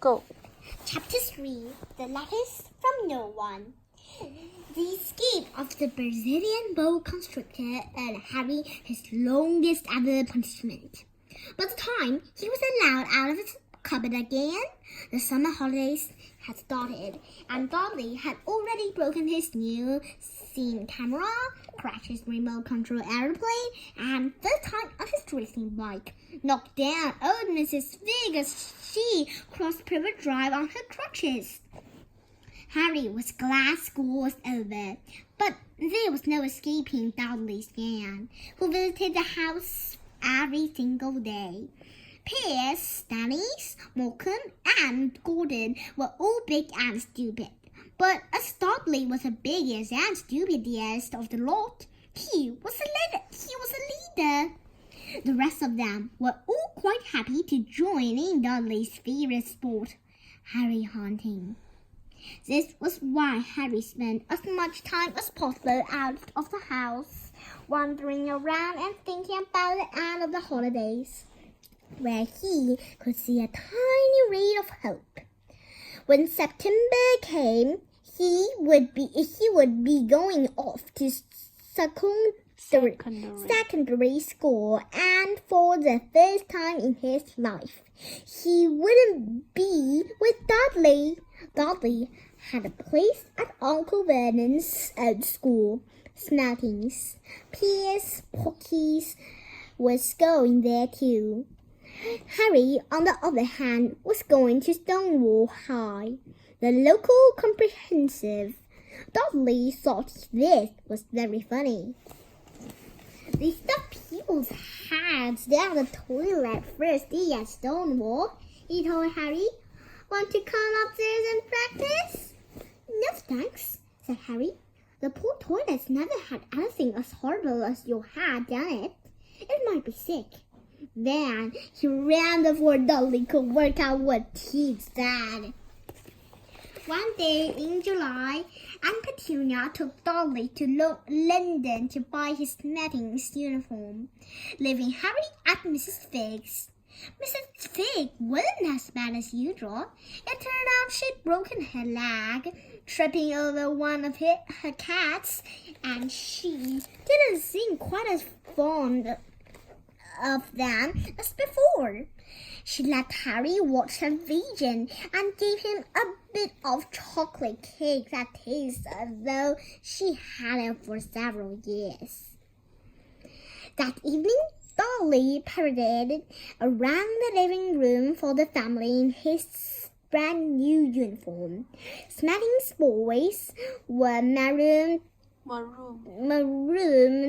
Go. Chapter 3 The Letters from No One. The escape of the Brazilian boa constrictor earned Harry his longest ever punishment. By the time he was allowed out of his cupboard again, the summer holidays had started, and Dudley had already broken his new scene camera, crashed his remote control airplane, and first time on his racing bike, knocked down old Mrs. Fig as she crossed Privet Drive on her crutches. Harry was glad school was over, but there was no escaping Dudley's gang, who visited the house every single day. Pierce, Stannis, Malcolm, and Gordon were all big and stupid, but as Dudley was the biggest and stupidest of the lot, he was a leader. The rest of them were all quite happy to join in Dudley's favorite sport, Harry hunting. This was why Harry spent as much time as possible out of the house, wandering around and thinking about the end of the holidays, where he could see a tiny ray of hope. When September came, he would be going off to secondary school, and for the first time in his life, he wouldn't be with Dudley. Dudley had a place at Uncle Vernon's old school, Smeltings. Pierce Porky's was going there too. Harry, on the other hand, was going to Stonewall High, the local comprehensive. Dudley thought this was very funny. They stuck people's heads down the toilet first day at Stonewall, he told Harry. Want to come upstairs and practice? No thanks, said Harry. The poor toilets never had anything as horrible as your had done it. It might be sick. Then he ran before Dudley could work out what he'd said. One day in July, Aunt Petunia took Dudley to London to buy his Smeltings uniform, leaving Harry at Mrs. Fig's. Mrs. Fig wasn't as bad as usual. It turned out she'd broken her leg, tripping over one of her cats, and she didn't seem quite as fond of them as before. She let Harry watch television and gave him a bit of chocolate cake that tasted as though she had it for several years. That evening, Dudley paraded around the living room for the family in his brand new uniform. Smeltings boys were maroon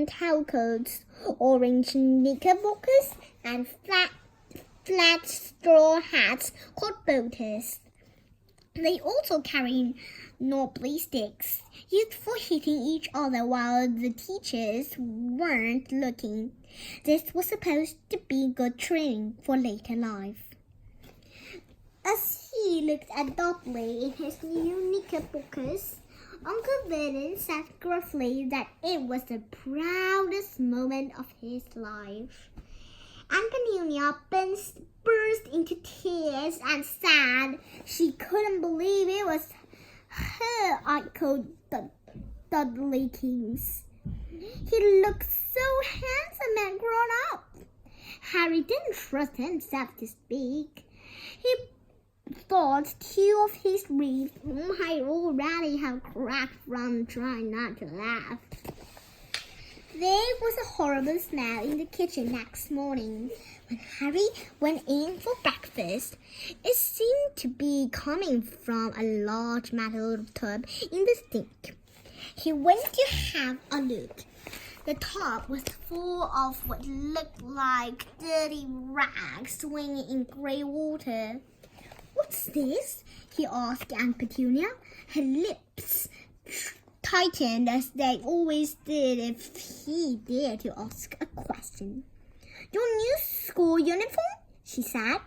tailcoats, orange knickerbockers, and flat straw hats called boaters. They also carried knobbly sticks, used for hitting each other while the teachers weren't looking. This was supposed to be good training for later life. As he looked at Dudley in his new knickerbockers, Uncle Vernon said gruffly that it was the proudest moment of his life. Aunt Petunia burst into tears and said she couldn't believe it was her Uncle Dudley Kings. He looked so handsome and grown up. Harry didn't trust himself to speak. He thought two of his ribs might already have cracked from trying not to laugh. There was a horrible smell in the kitchen next morning. When Harry went in for breakfast, it seemed to be coming from a large metal tub in the sink. He went to have a look. The tub was full of what looked like dirty rags swinging in grey water. What's this? He asked Aunt Petunia. Her lips tightened as they always did if he dared to ask a question. Your new school uniform? She said.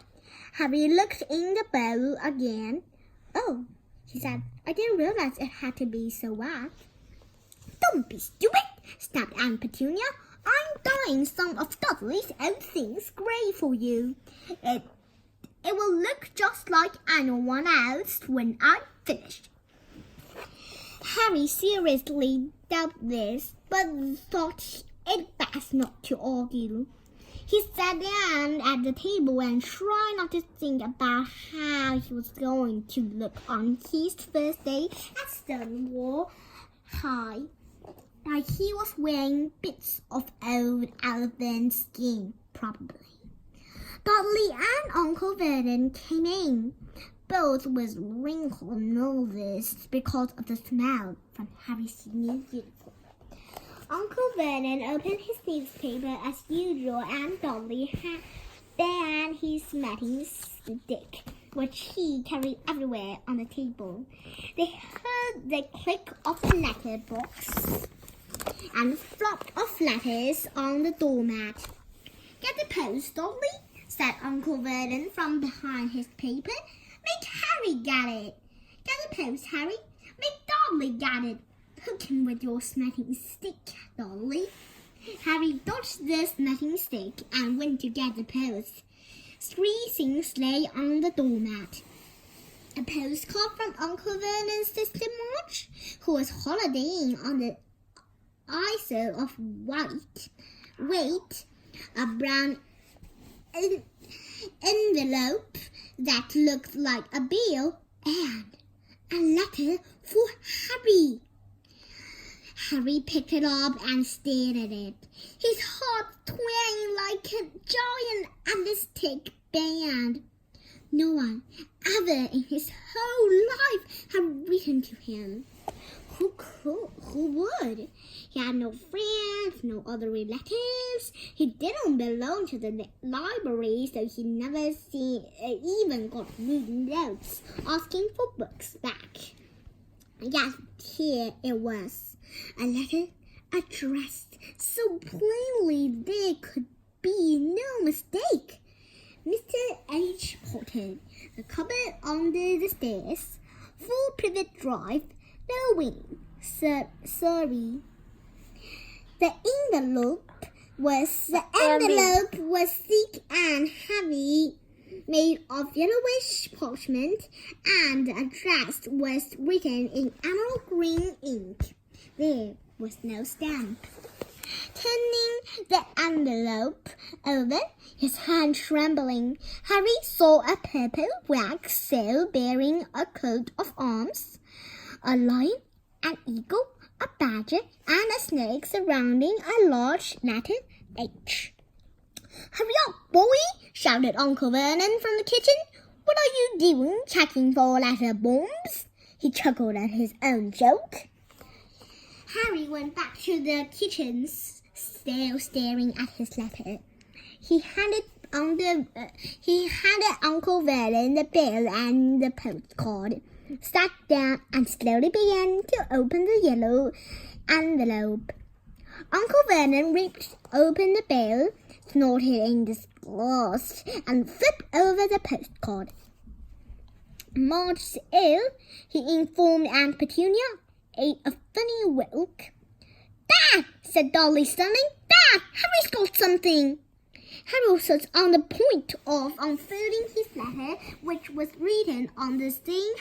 Harry looked in the bowl again. Oh, he said, I didn't realize it had to be so wet. Don't be stupid, snapped Aunt Petunia. I'm dyeing some of Dudley's old things grey for you. It will look just like anyone else when I'm finished. Harry seriously doubted this, but thought it best not to argue. He sat down at the table and tried not to think about how he was going to look on his first day at Stonewall High. Like he was wearing bits of old elephant skin, probably. Dudley and Uncle Vernon came in, both with wrinkled noses because of the smell from Harry's new uniform. Uncle Vernon opened his newspaper as usual, and Dudley began his measuring stick, which he carried everywhere on the table. They heard the click of the letterbox and the flop of letters on the doormat. "Get the post, Dudley," said Uncle Vernon from behind his paper. "Make Harry get it." "Get the post, Harry." "Make Dudley get it." "Hook him with your smacking stick, Dudley." Harry dodged the smacking stick and went to get the post. 3 things lay on the doormat. A postcard from Uncle Vernon's sister Marge, who was holidaying on the Isle of Wight, a brown envelope that looked like a bill, and a letter for Harry. Harry picked it up and stared at it, his heart twanging like a giant elastic band. No one ever in his whole life had written to him. Who would? He had no friends, no other relatives. He didn't belong to the library, so he never even got rude notes asking for books back. Yet here it was, a letter addressed so plainly there could be no mistake. Mr. H. Potter, the cupboard under the stairs, 4 Privet Drive, Norwing, Surrey. The envelope was thick and heavy, made of yellowish parchment, and the address was written in emerald green ink. There was no stamp. Turning the envelope over, his hand trembling, Harry saw a purple wax seal bearing a coat of arms, a lion, an eagle, a badger, and a snake surrounding a large letter H. "Hurry up, boy!" shouted Uncle Vernon from the kitchen. "What are you doing, checking for letter bombs?" He chuckled at his own joke. Harry went back to the kitchen, still staring at his letter. He handed Uncle Vernon the bill and the postcard, sat down, and slowly began to open the yellow envelope. Uncle Vernon ripped open the bill, snorted in disgust, and flipped over the postcard. "Marge's ill," he informed Aunt Petunia. "Ate a funny walk." "Dad!" said Dolly suddenly. "Dad! Harry's got something!" Harry was on the point of unfolding his letter, which was written on the same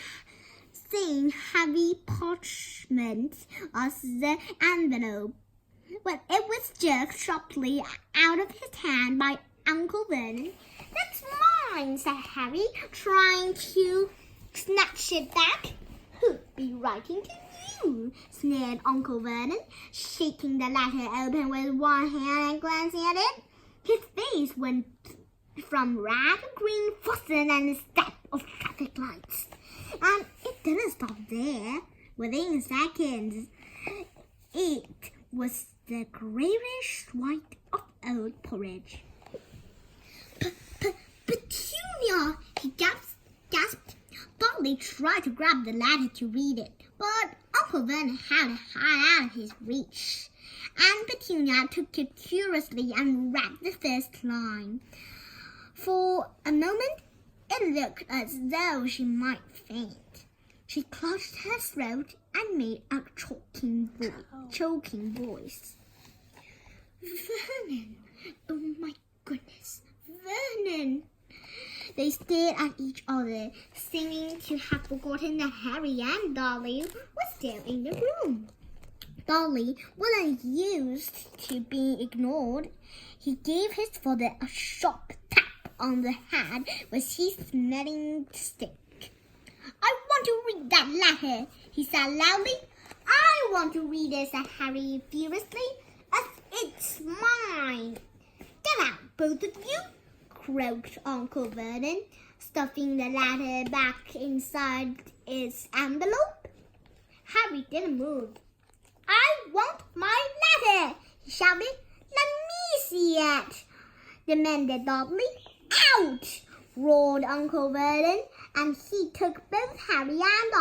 heavy parchment as the envelope, when it was jerked sharply out of his hand by Uncle Vernon. "That's mine," said Harry, trying to snatch it back. "Who'd be writing to you?" sneered Uncle Vernon, shaking the letter open with one hand and glancing at it. His face went from red to green faster than a step of traffic lights. And it didn't stop there. Within seconds, it was the grayish white of old porridge. "Petunia!" he gasped. Dolly tried to grab the letter to read it, but Uncle Vernon held it high out of his reach. And Petunia took it curiously and read the first line. For a moment, it looked as though she might faint. She clutched her throat and made a choking voice. "Vernon! Oh my goodness, Vernon!" They stared at each other, seeming to have forgotten that Harry and Dolly were still in the room. Dolly wasn't used to being ignored. He gave his father a sharp tap on the head with his smelling stick. "I want to read that letter," he said loudly. "I want to read it," said Harry furiously. "It's mine." "Get out, both of you," croaked Uncle Vernon, stuffing the letter back inside its envelope. Harry didn't move. "I want my letter," he shouted. "Let me see it," demanded Dudley. "Out!" roared Uncle Vernon, and he took both Harry and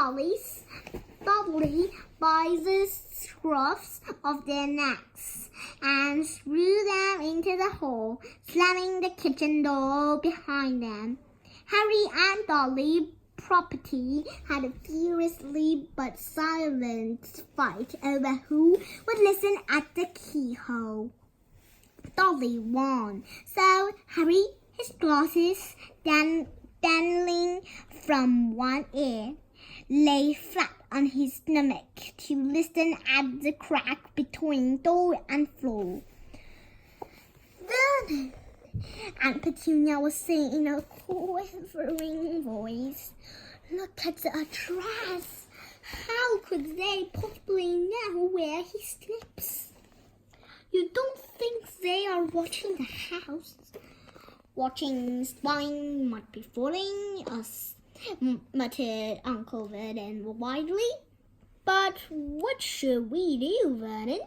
Dudley by the scruffs of their necks and threw them into the hall, slamming the kitchen door behind them. Harry and Dudley property had a furiously but silent fight over who would listen at the keyhole. Dudley won, so Harry, his glasses dangling from one ear, lay flat on his stomach to listen at the crack between door and floor. "Vernon," Aunt Petunia was saying in a quivering voice, "look at the address. How could they possibly know where he sleeps?" "You don't think they are watching the house?" "Watching, spying, might be fooling us," muttered Uncle Vernon widely. "But what should we do, Vernon?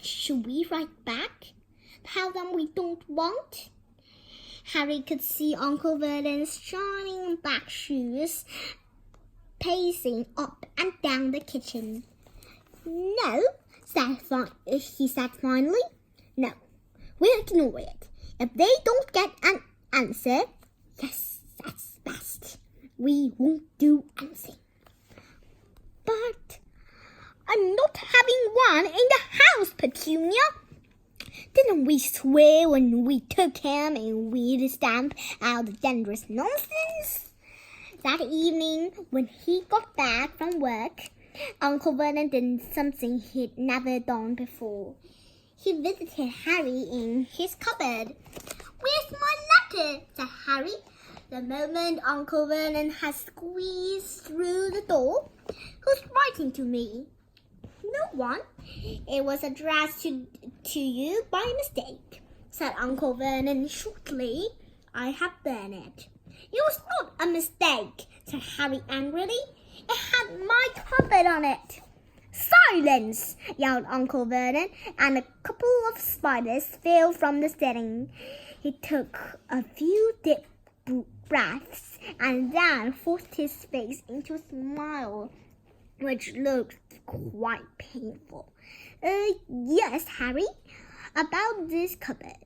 Should we write back? Tell them we don't want?" Harry could see Uncle Vernon's shining black shoes pacing up and down the kitchen. "No," he said finally. "No, we'll ignore it. If they don't get an answer, yes, that's best. We won't do anything." "But I'm not having one in the house, Petunia. Didn't we swear when we took him and we'd stamp out the dangerous nonsense?" That evening, when he got back from work, Uncle Vernon did something he'd never done before. He visited Harry in his cupboard. "Where's my letter?" said Harry, the moment Uncle Vernon had squeezed through the door. "Who's writing to me?" "No one. It was addressed to you by mistake," said Uncle Vernon shortly. "I have burned it." "It was not a mistake," said Harry angrily. "It had my cupboard on it." "Silence!" yelled Uncle Vernon, and a couple of spiders fell from the ceiling. He took a few deep breaths and then forced his face into a smile, which looked quite painful. Yes, Harry, about this cupboard.